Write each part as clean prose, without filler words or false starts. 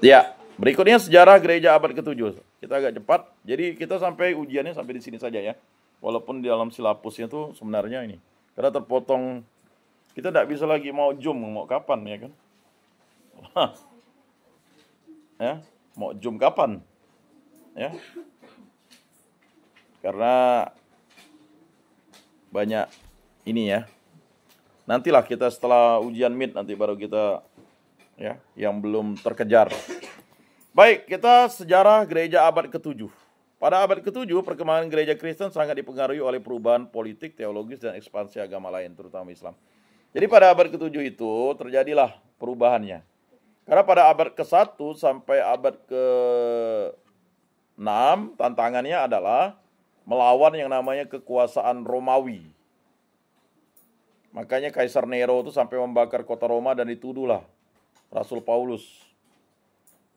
Ya, berikutnya sejarah gereja abad ke-7. Kita agak cepat. Jadi kita sampai ujiannya sampai di sini saja ya. Walaupun di dalam silapusnya tuh sebenarnya ini. Karena terpotong, kita tidak bisa lagi mau jum, mau kapan ya kan. Ya, mau jum kapan? Ya. Karena banyak ini ya. Nantilah kita setelah ujian mid nanti baru kita ya yang belum terkejar. Baik, kita sejarah gereja abad ke-7. Pada abad ke-7, perkembangan gereja Kristen sangat dipengaruhi oleh perubahan politik, teologis, dan ekspansi agama lain, terutama Islam. Jadi pada abad ke-7 itu terjadilah perubahannya. Karena pada abad ke-1 sampai abad ke-6, tantangannya adalah melawan yang namanya kekuasaan Romawi. Makanya Kaisar Nero itu sampai membakar kota Roma dan dituduhlah Rasul Paulus.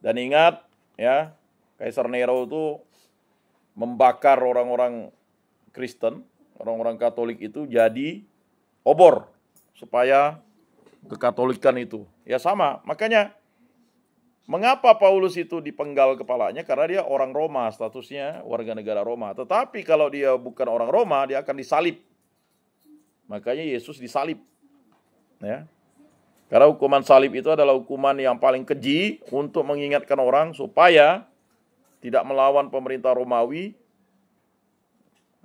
Dan ingat ya, Kaisar Nero itu membakar orang-orang Kristen, orang-orang Katolik itu jadi obor supaya kekatolikan itu ya sama. Makanya mengapa Paulus itu dipenggal kepalanya? Karena dia orang Roma, statusnya warga negara Roma. Tetapi kalau dia bukan orang Roma, dia akan disalib. Makanya Yesus disalib. Ya. Karena hukuman salib itu adalah hukuman yang paling keji untuk mengingatkan orang supaya tidak melawan pemerintah Romawi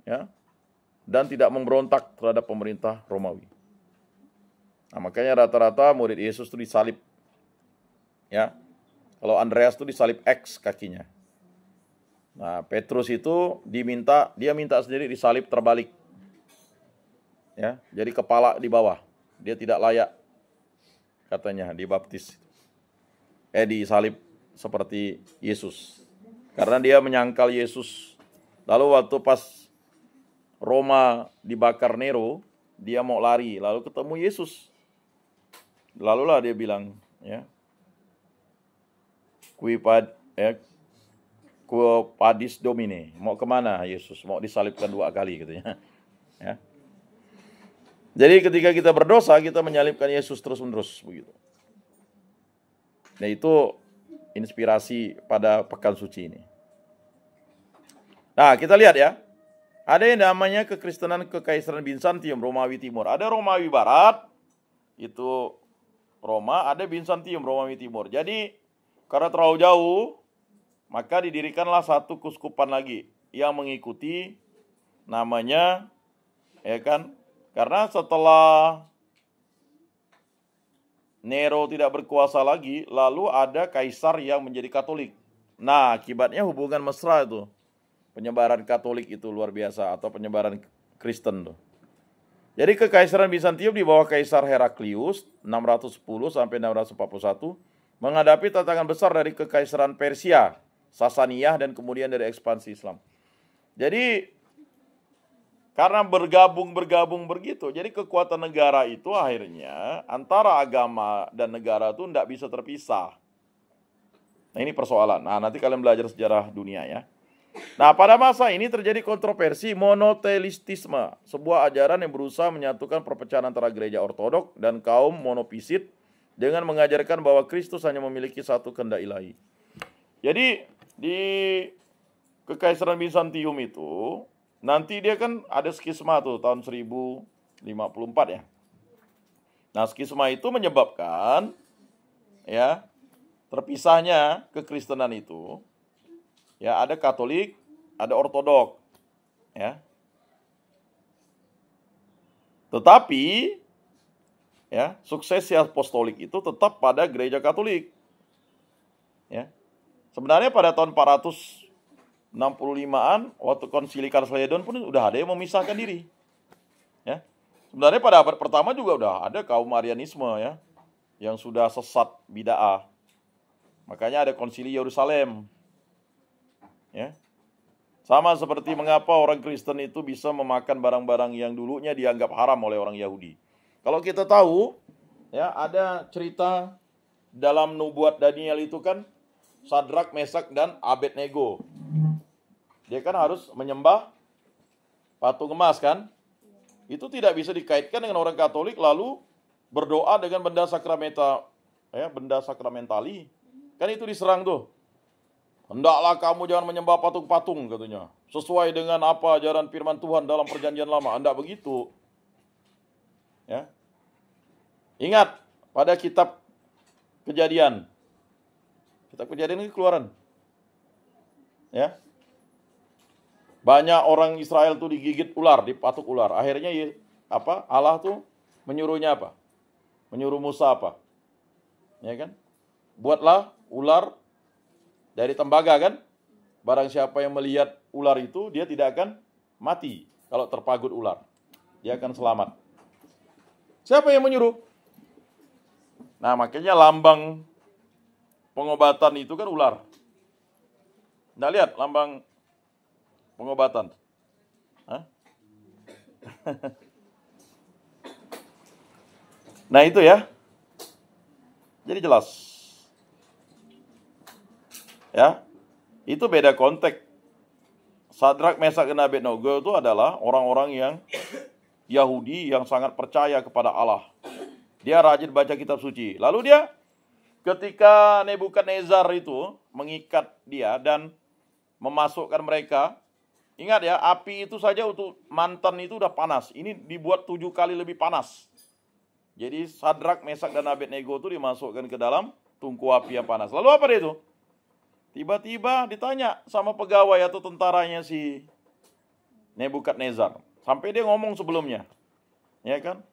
ya, dan tidak memberontak terhadap pemerintah Romawi. Nah, makanya rata-rata murid Yesus itu disalib. Ya. Kalau Andreas itu disalib X kakinya. Nah, Petrus itu dia minta sendiri disalib terbalik. Ya, jadi kepala di bawah. Dia tidak layak katanya dibaptis. Disalib seperti Yesus. Karena dia menyangkal Yesus. Lalu waktu pas Roma dibakar Nero, dia mau lari, lalu ketemu Yesus. Lalulah dia bilang, ya, Quo padis Domine. Mau kemana Yesus? Mau disalibkan 2 kali katanya. Ya. Jadi ketika kita berdosa, kita menyalibkan Yesus terus-menerus begitu. Nah, itu inspirasi pada pekan suci ini. Nah, kita lihat ya. Ada yang namanya kekristenan Kekaisaran Bizantium, Romawi Timur. Ada Romawi Barat, itu Roma, ada Bizantium, Romawi Timur. Jadi, karena terlalu jauh, maka didirikanlah satu keuskupan lagi yang mengikuti namanya, ya kan? Karena setelah Nero tidak berkuasa lagi, lalu ada kaisar yang menjadi Katolik. Nah, akibatnya hubungan mesra itu. Penyebaran Katolik itu luar biasa, atau penyebaran Kristen tuh. Jadi Kekaisaran Bizantium di bawah Kaisar Heraklius 610 sampai 641 menghadapi tantangan besar dari Kekaisaran Persia, Sasaniyah, dan kemudian dari ekspansi Islam. Jadi karena bergabung begitu, jadi kekuatan negara itu akhirnya antara agama dan negara itu tidak bisa terpisah. Nah, ini persoalan. Nah, nanti kalian belajar sejarah dunia ya. Nah, pada masa ini terjadi kontroversi monotelistisme, sebuah ajaran yang berusaha menyatukan perpecahan antara gereja ortodok dan kaum monofisit dengan mengajarkan bahwa Kristus hanya memiliki satu kehendak ilahi. Jadi di Kekaisaran Bizantium itu nanti dia kan ada skisma tuh tahun 1054 ya. Nah, skisma itu menyebabkan ya terpisahnya kekristenan itu. Ya, ada Katolik, ada Ortodok. Ya. Tetapi ya, suksesi apostolik itu tetap pada gereja Katolik. Ya. Sebenarnya pada tahun 465-an waktu konsili Kalsedon pun udah ada yang memisahkan diri. Ya. Sebenarnya pada abad pertama juga udah ada kaum Arianisme ya yang sudah sesat bid'ah. Makanya ada konsili Yerusalem. Ya. Sama seperti mengapa orang Kristen itu bisa memakan barang-barang yang dulunya dianggap haram oleh orang Yahudi. Kalau kita tahu ya, ada cerita dalam nubuat Daniel itu kan Sadrak, Mesak, dan Abednego. Dia kan harus menyembah patung emas kan? Itu tidak bisa dikaitkan dengan orang Katolik lalu berdoa dengan benda sakramentali. Kan itu diserang tuh. Hendaklah kamu jangan menyembah patung-patung katanya. Sesuai dengan apa ajaran firman Tuhan dalam perjanjian lama. Hendak begitu. Ya. Ingat pada kitab Kejadian. Kitab Kejadian ini keluaran. Ya. Banyak orang Israel tuh digigit ular, dipatuk ular. Akhirnya Allah tuh menyuruhnya apa? Menyuruh Musa apa? Ya kan? Buatlah ular dari tembaga kan? Barang siapa yang melihat ular itu, dia tidak akan mati kalau terpagut ular. Dia akan selamat. Siapa yang menyuruh? Nah, makanya lambang pengobatan itu kan ular. Nah, lihat lambang pengobatan. Hah? Nah, itu ya. Jadi jelas. Ya. Itu beda konteks. Sadrak, Mesak, dan Abednego itu adalah orang-orang yang Yahudi yang sangat percaya kepada Allah. Dia rajin baca kitab suci. Lalu dia ketika Nebukadnezar itu mengikat dia dan memasukkan mereka, ingat ya, api itu saja untuk mantan itu udah panas. Ini dibuat 7 kali lebih panas. Jadi Sadrak, Mesak, dan Abednego itu dimasukkan ke dalam tungku api yang panas. Lalu apa dia itu? Tiba-tiba ditanya sama pegawai atau tentaranya si Nebukadnezar. Sampai dia ngomong sebelumnya. Ya kan?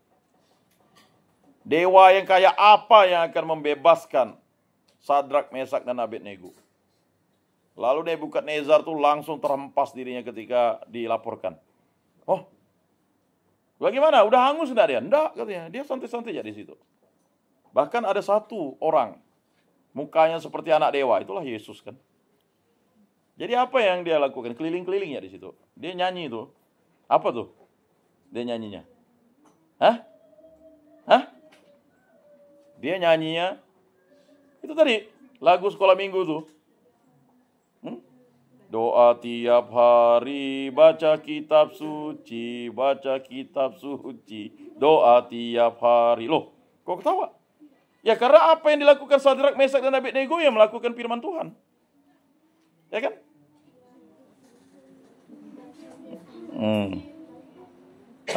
Dewa yang kayak apa yang akan membebaskan Sadrak, Mesak, dan Abednego? Lalu Nebukadnezar tuh langsung terhempas dirinya ketika dilaporkan. Oh, bagaimana? Udah hangus enggak dia? Enggak, katanya. Dia santai-santai aja di situ. Bahkan ada satu orang, mukanya seperti anak dewa, itulah Yesus kan. Jadi apa yang dia lakukan? Keliling-keliling ya di situ. Dia nyanyi itu. Apa tuh? Dia nyanyinya. Hah? Dia nyanyinya itu tadi lagu sekolah minggu tuh. Doa tiap hari, baca kitab suci, baca kitab suci, doa tiap hari. Loh, kok ketawa? Ya karena apa yang dilakukan Sadrak, Mesak, dan Abednego yang melakukan firman Tuhan. Ya kan?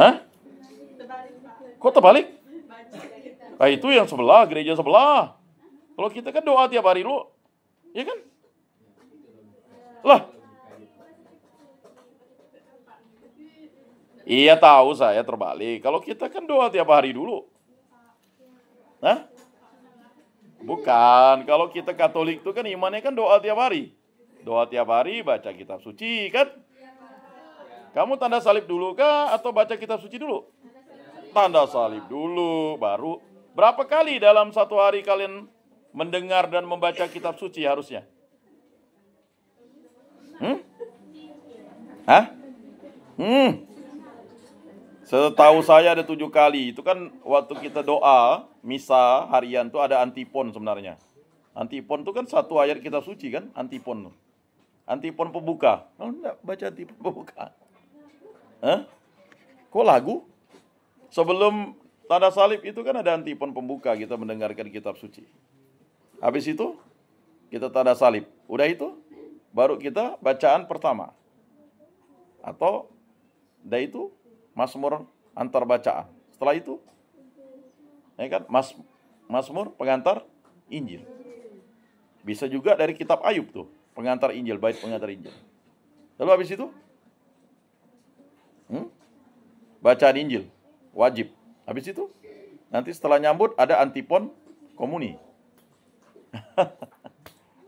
Hah? Kok terbalik? Nah, itu yang sebelah, gereja sebelah. Kalau kita kan doa tiap hari lu, ya kan? Lah. Iya tahu saya terbalik. Kalau kita kan doa tiap hari dulu. Hah? Bukan. Kalau kita Katolik itu kan imannya kan doa tiap hari. Doa tiap hari, baca kitab suci kan? Kamu tanda salib dulu kah atau baca kitab suci dulu? Tanda salib dulu, baru. Berapa kali dalam satu hari kalian mendengar dan membaca kitab suci harusnya? Hah? Setahu saya ada 7 kali. Itu kan waktu kita doa, misa harian itu ada antipon sebenarnya. Antipon itu kan satu ayat kitab suci kan? Antipon. Antipon pembuka. Oh enggak baca antipon pembuka. Hah? Kok lagu? Sebelum tanda salib itu kan ada antipon pembuka, kita mendengarkan kitab suci. Habis itu kita tanda salib. Udah itu baru kita bacaan pertama. Atau udah itu Mazmur antar bacaan. Setelah itu ya kan Mazmur pengantar Injil. Bisa juga dari kitab Ayub tuh, pengantar Injil, bait pengantar Injil. Lalu habis itu bacaan Injil wajib. Habis itu nanti setelah nyambut ada antipon komuni.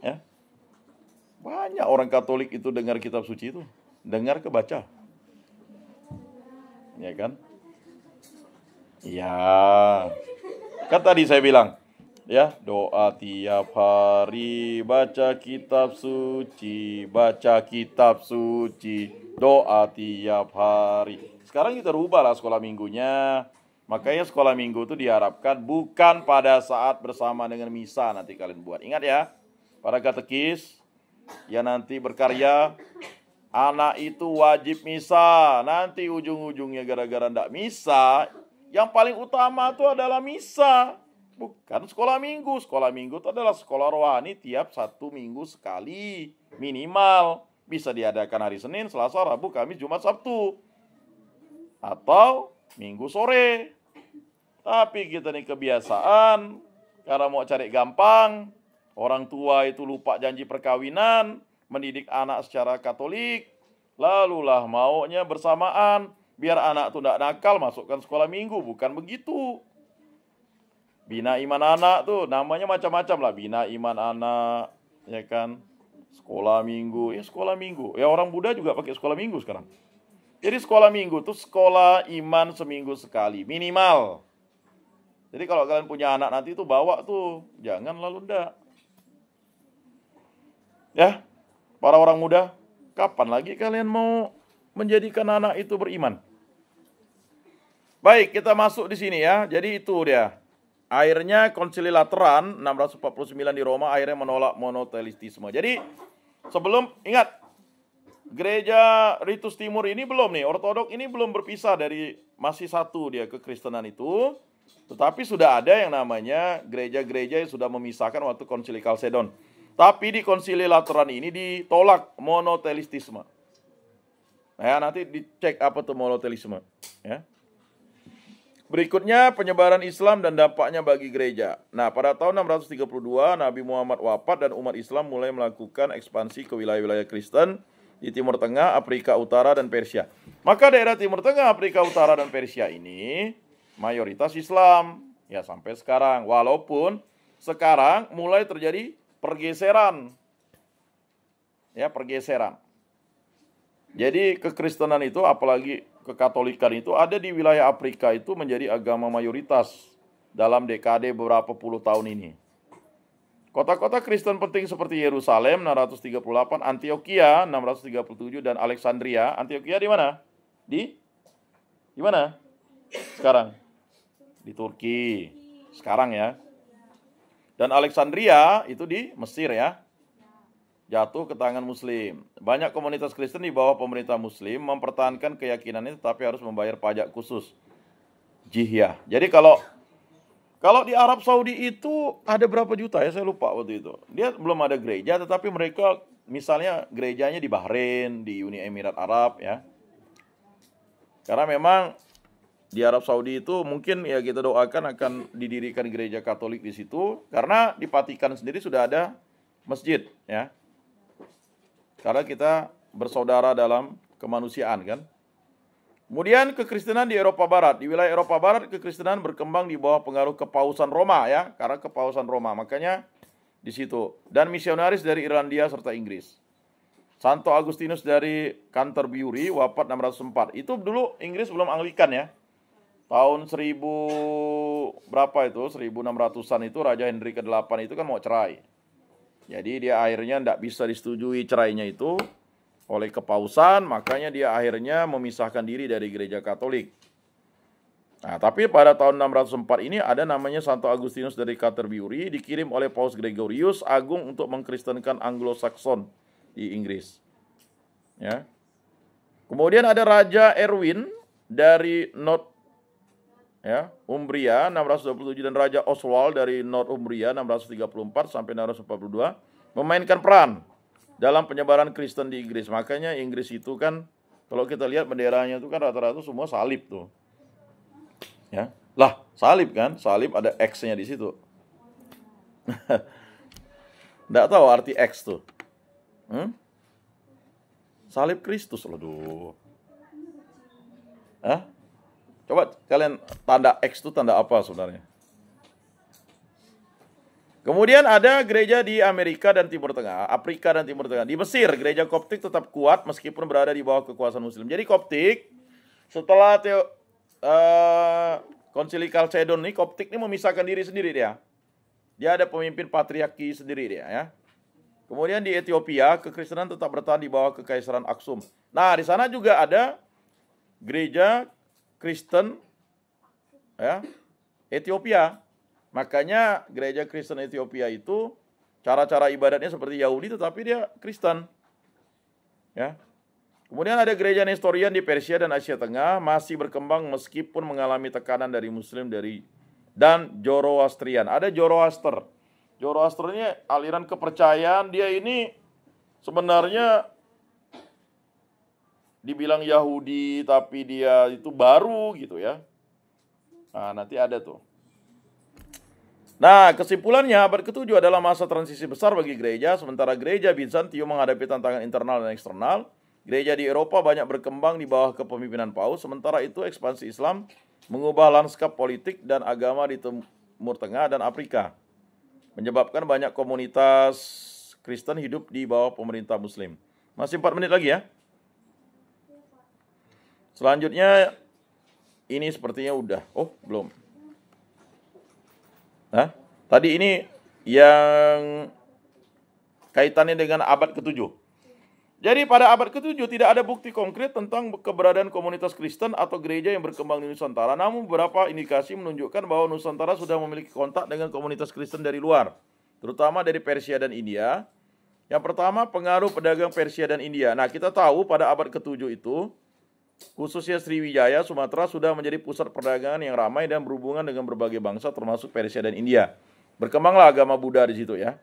Ya. Banyak orang Katolik itu dengar kitab suci itu, dengar kebaca. Ya kan? Ya. Kan tadi saya bilang, ya, doa tiap hari, baca kitab suci, baca kitab suci, doa tiap hari. Sekarang kita rubahlah sekolah minggunya. Makanya sekolah minggu itu diharapkan bukan pada saat bersama dengan misa nanti kalian buat. Ingat ya, para katekis yang nanti berkarya, anak itu wajib misa. Nanti ujung-ujungnya gara-gara ndak misa, yang paling utama itu adalah misa. Bukan sekolah minggu. Sekolah minggu itu adalah sekolah rohani tiap 1 minggu sekali. Minimal. Bisa diadakan hari Senin, Selasa, Rabu, Kamis, Jumat, Sabtu. Atau minggu sore. Tapi kita nih kebiasaan. Karena mau cari gampang. Orang tua itu lupa janji perkawinan. Mendidik anak secara Katolik. Lalulah maunya bersamaan. Biar anak itu tidak nakal, masukkan sekolah minggu. Bukan begitu. Bina iman anak tuh namanya macam-macam lah. Bina iman anak, ya kan. Sekolah minggu, ya sekolah minggu. Ya orang Buddha juga pakai sekolah minggu sekarang. Jadi sekolah minggu tuh sekolah iman seminggu sekali, minimal. Jadi kalau kalian punya anak nanti tuh bawa tuh, jangan lalu ndak. Ya, para orang muda, kapan lagi kalian mau menjadikan anak itu beriman? Baik, kita masuk di sini ya. Jadi itu dia. Akhirnya Konsili Lateran 649 di Roma akhirnya menolak monotelistisme. Jadi sebelum, ingat, gereja Ritus Timur ini belum nih, Ortodok ini belum berpisah dari, masih satu dia kekristenan itu. Tetapi sudah ada yang namanya gereja-gereja yang sudah memisahkan waktu Konsili Kalsedon. Tapi di Konsili Lateran ini ditolak monotelistisme. Nah, nanti dicek apa tuh monotelisme. Ya. Berikutnya penyebaran Islam dan dampaknya bagi gereja. Nah, pada tahun 632 Nabi Muhammad wafat dan umat Islam mulai melakukan ekspansi ke wilayah-wilayah Kristen di Timur Tengah, Afrika Utara, dan Persia. Maka daerah Timur Tengah, Afrika Utara, dan Persia ini mayoritas Islam. Ya, sampai sekarang. Walaupun sekarang mulai terjadi pergeseran. Ya, pergeseran. Jadi kekristenan itu, apalagi kekatolikan itu ada di wilayah Afrika itu menjadi agama mayoritas dalam dekade beberapa puluh tahun ini. Kota-kota Kristen penting seperti Yerusalem 638, Antioquia 637, dan Alexandria. Antioquia di mana? Di mana? Sekarang. Di Turki. Sekarang ya. Dan Alexandria itu di Mesir ya. Jatuh ke tangan Muslim. Banyak komunitas Kristen di bawah pemerintah Muslim mempertahankan keyakinannya tetapi harus membayar pajak khusus, jizyah. Jadi kalau di Arab Saudi itu ada berapa juta ya, saya lupa waktu itu. Dia belum ada gereja tetapi mereka misalnya gerejanya di Bahrain, di Uni Emirat Arab ya. Karena memang di Arab Saudi itu mungkin ya kita doakan akan didirikan gereja Katolik di situ karena di Vatikan sendiri sudah ada masjid ya. Karena kita bersaudara dalam kemanusiaan kan. Kemudian kekristenan di Eropa Barat. Di wilayah Eropa Barat kekristenan berkembang di bawah pengaruh kepausan Roma ya. Karena kepausan Roma. Makanya di situ. Dan misionaris dari Irlandia serta Inggris. Santo Agustinus dari Canterbury wafat 604. Itu dulu Inggris belum Anglikan ya. Tahun 1000 berapa itu? 1600-an itu Raja Henry ke-8 itu kan mau cerai. Jadi dia akhirnya tidak bisa disetujui cerainya itu oleh kepausan, makanya dia akhirnya memisahkan diri dari gereja Katolik. Nah, tapi pada tahun 604 ini ada namanya Santo Agustinus dari Canterbury, dikirim oleh Paus Gregorius Agung untuk mengkristenkan Anglo-Saxon di Inggris. Ya. Kemudian ada Raja Erwin dari Umbria 627 dan Raja Oswald dari Northumbria 634 sampai 642 memainkan peran dalam penyebaran Kristen di Inggris. Makanya Inggris itu kan kalau kita lihat benderanya itu kan rata-rata semua salib tuh. Ya. Lah, salib kan? Salib ada X-nya di situ. Enggak tahu arti X tuh. Salib Kristus loh. Hah? Coba kalian tanda X itu tanda apa sebenarnya? Kemudian ada gereja di Amerika dan Timur Tengah, Afrika dan Timur Tengah. Di Mesir, gereja Koptik tetap kuat meskipun berada di bawah kekuasaan Muslim. Jadi Koptik, setelah Konsili Kalsedon ini, Koptik ini memisahkan diri sendiri dia. Dia ada pemimpin patriarki sendiri dia ya. Kemudian di Ethiopia, kekristenan tetap bertahan di bawah kekaisaran Aksum. Nah, di sana juga ada gereja Kristen ya, Ethiopia. Makanya gereja Kristen Ethiopia itu cara-cara ibadatnya seperti Yahudi tetapi dia Kristen. Ya. Kemudian ada gereja Nestorian di Persia dan Asia Tengah masih berkembang meskipun mengalami tekanan dari Muslim dari dan Zoroastrian. Ada Zoroaster. Zoroaster ini aliran kepercayaan, dia ini sebenarnya dibilang Yahudi tapi dia itu baru gitu ya. Nah, nanti ada tuh. Nah, kesimpulannya abad ke-7 adalah masa transisi besar bagi gereja, sementara gereja Bizantium menghadapi tantangan internal dan eksternal. Gereja di Eropa banyak berkembang di bawah kepemimpinan Paus, sementara itu ekspansi Islam mengubah lanskap politik dan agama di Timur Tengah dan Afrika, menyebabkan banyak komunitas Kristen hidup di bawah pemerintah Muslim. Masih 4 menit lagi ya. Selanjutnya, ini sepertinya udah. Oh, belum. Nah, tadi ini yang kaitannya dengan abad ke-7. Jadi pada abad ke-7 tidak ada bukti konkret tentang keberadaan komunitas Kristen atau gereja yang berkembang di Nusantara. Namun beberapa indikasi menunjukkan bahwa Nusantara sudah memiliki kontak dengan komunitas Kristen dari luar, terutama dari Persia dan India. Yang pertama, pengaruh pedagang Persia dan India. Nah, kita tahu pada abad ke-7 itu, khususnya Sriwijaya, Sumatera sudah menjadi pusat perdagangan yang ramai dan berhubungan dengan berbagai bangsa termasuk Persia dan India. Berkembanglah agama Buddha di situ ya.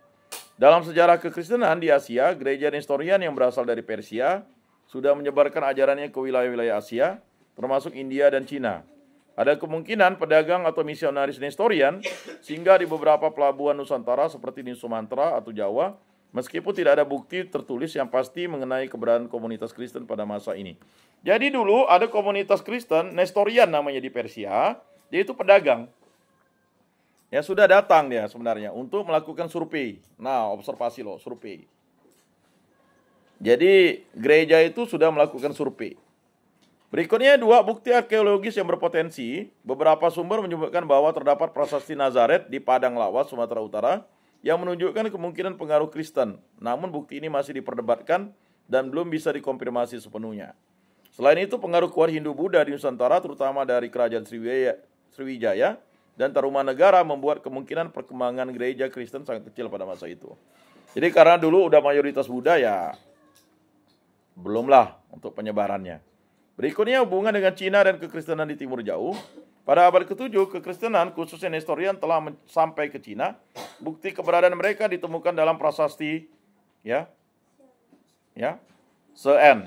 Dalam sejarah kekristenan di Asia, gereja Nestorian yang berasal dari Persia sudah menyebarkan ajarannya ke wilayah-wilayah Asia, termasuk India dan Cina. Ada kemungkinan pedagang atau misionaris Nestorian singgah di beberapa pelabuhan Nusantara seperti di Sumatera atau Jawa, meskipun tidak ada bukti tertulis yang pasti mengenai keberadaan komunitas Kristen pada masa ini. Jadi dulu ada komunitas Kristen, Nestorian namanya di Persia, yaitu pedagang. Ya sudah datang dia sebenarnya untuk melakukan survei. Nah, observasi loh, survei. Jadi gereja itu sudah melakukan survei. Berikutnya 2 bukti arkeologis yang berpotensi. Beberapa sumber menyebutkan bahwa terdapat prasasti Nazaret di Padang Lawas, Sumatera Utara, yang menunjukkan kemungkinan pengaruh Kristen. Namun bukti ini masih diperdebatkan dan belum bisa dikonfirmasi sepenuhnya. Selain itu, pengaruh kuat Hindu-Buddha di Nusantara, terutama dari kerajaan Sriwijaya dan Tarumanegara, membuat kemungkinan perkembangan gereja Kristen sangat kecil pada masa itu. Jadi karena dulu udah mayoritas Buddha ya, belumlah untuk penyebarannya. Berikutnya hubungan dengan Cina dan kekristenan di Timur Jauh. Pada abad ke-7, kekristenan khususnya Nestorian telah sampai ke Cina. Bukti keberadaan mereka ditemukan dalam prasasti Sen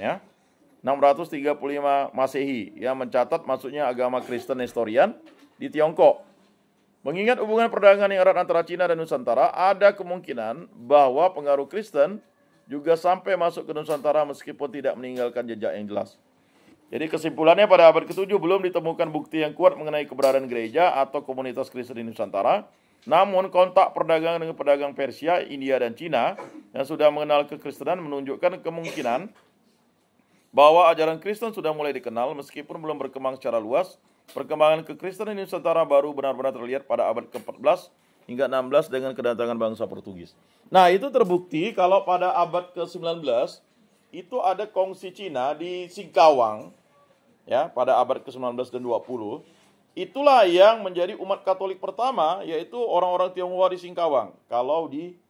635 Masehi yang mencatat masuknya agama Kristen Nestorian di Tiongkok. Mengingat hubungan perdagangan yang erat antara Cina dan Nusantara, ada kemungkinan bahwa pengaruh Kristen juga sampai masuk ke Nusantara meskipun tidak meninggalkan jejak yang jelas. Jadi kesimpulannya pada abad ke-7 belum ditemukan bukti yang kuat mengenai keberadaan gereja atau komunitas Kristen di Nusantara. Namun kontak perdagangan dengan pedagang Persia, India, dan Cina yang sudah mengenal kekristenan menunjukkan kemungkinan bahwa ajaran Kristen sudah mulai dikenal meskipun belum berkembang secara luas. Perkembangan kekristenan di Nusantara baru benar-benar terlihat pada abad ke-14 hingga 16 dengan kedatangan bangsa Portugis. Nah, itu terbukti kalau pada abad ke-19 itu ada kongsi Cina di Singkawang ya, pada abad ke-19 dan 20. Itulah yang menjadi umat Katolik pertama, yaitu orang-orang Tionghoa di Singkawang. Kalau di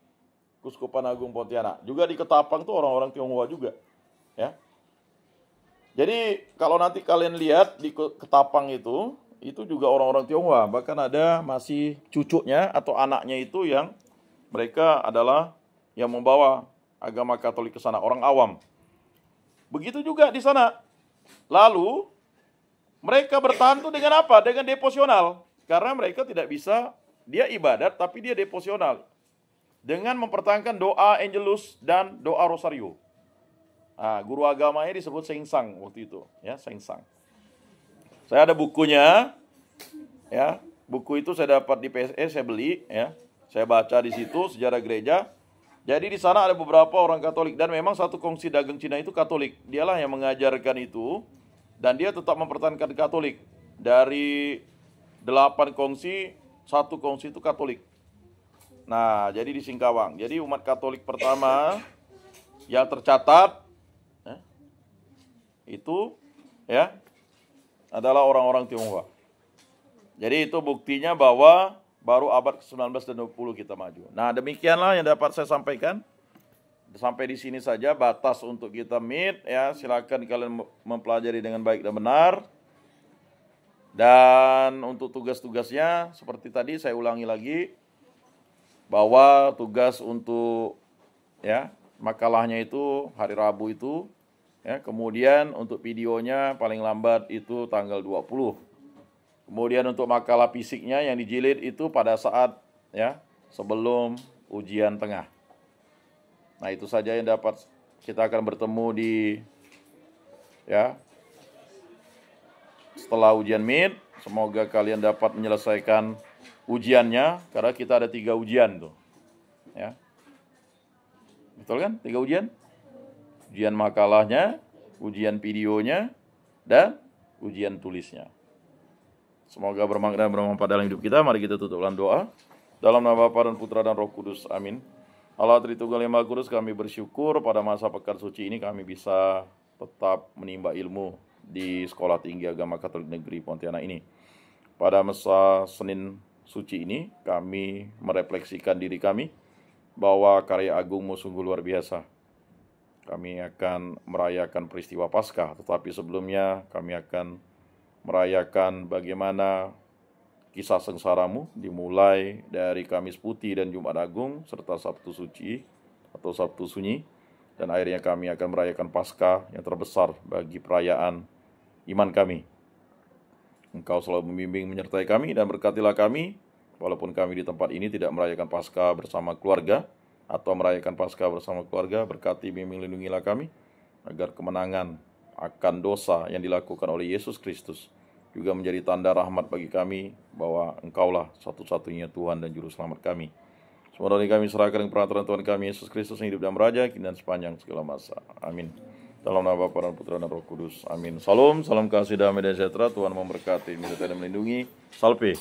Kuskupan Agung Pontianak, juga di Ketapang tuh orang-orang Tionghoa juga ya. Jadi kalau nanti kalian lihat di Ketapang itu juga orang-orang Tionghoa. Bahkan ada masih cucunya atau anaknya itu yang mereka adalah yang membawa agama Katolik ke sana, orang awam. Begitu juga di sana. Lalu mereka bertahan tuh dengan apa? Dengan devosional. Karena mereka tidak bisa, dia ibadat tapi dia devosional. Dengan mempertahankan doa Angelus dan doa Rosario. Nah, guru agamanya disebut Seng Sang waktu itu, ya, Seng Sang. Saya ada bukunya, ya, buku itu saya dapat di PSE, saya beli, ya, saya baca di situ sejarah gereja. Jadi di sana ada beberapa orang Katolik dan memang satu kongsi dagang Cina itu Katolik. Dialah yang mengajarkan itu dan dia tetap mempertahankan Katolik. Dari 8 kongsi, 1 kongsi itu Katolik. Nah, jadi di Singkawang. Jadi umat Katolik pertama yang tercatat itu ya adalah orang-orang Tionghoa. Jadi itu buktinya bahwa baru abad ke-19 dan 20 kita maju. Nah, demikianlah yang dapat saya sampaikan. Sampai di sini saja batas untuk kita meet ya. Silakan kalian mempelajari dengan baik dan benar. Dan untuk tugas-tugasnya seperti tadi saya ulangi lagi, bahwa tugas untuk ya makalahnya itu hari Rabu itu, ya, kemudian untuk videonya paling lambat itu tanggal 20. Kemudian untuk makalah fisiknya yang dijilid itu pada saat ya sebelum ujian tengah. Nah, itu saja yang dapat kita akan bertemu di ya setelah ujian mid. Semoga kalian dapat menyelesaikan ujiannya, karena kita ada 3 ujian tuh. Ya. Betul kan? 3 ujian. Ujian makalahnya, ujian videonya, dan ujian tulisnya. Semoga bermakna dan bermanfaat dalam hidup kita. Mari kita tutup dengan doa. Dalam nama Bapa dan Putra dan Roh Kudus. Amin. Allah Tritunggal Yang Maha Kudus, kami bersyukur pada masa pekan suci ini kami bisa tetap menimba ilmu di Sekolah Tinggi Agama Katolik Negeri Pontianak ini. Pada masa Senin suci ini kami merefleksikan diri kami bahwa karya agungmu sungguh luar biasa. Kami akan merayakan peristiwa Paskah, tetapi sebelumnya kami akan merayakan bagaimana kisah sengsaramu dimulai dari Kamis Putih dan Jumat Agung serta Sabtu Suci atau Sabtu Sunyi, dan akhirnya kami akan merayakan Paskah yang terbesar bagi perayaan iman kami. Engkau selalu membimbing menyertai kami dan berkatilah kami, walaupun kami di tempat ini tidak merayakan Paskah bersama keluarga atau merayakan Paskah bersama keluarga, berkati, bimbing, lindungilah kami, agar kemenangan akan dosa yang dilakukan oleh Yesus Kristus juga menjadi tanda rahmat bagi kami, bahwa Engkaulah satu-satunya Tuhan dan Juru Selamat kami. Semua doa kami serahkan dengan peraturan Tuhan kami Yesus Kristus yang hidup dan meraja kini dan sepanjang segala masa. Amin. Dalam nama Bapa dan Putra dan Roh Kudus. Amin. Salam, salam kasih, damai dan sejahtera. Tuhan memberkati, menyertai dan melindungi. Salve.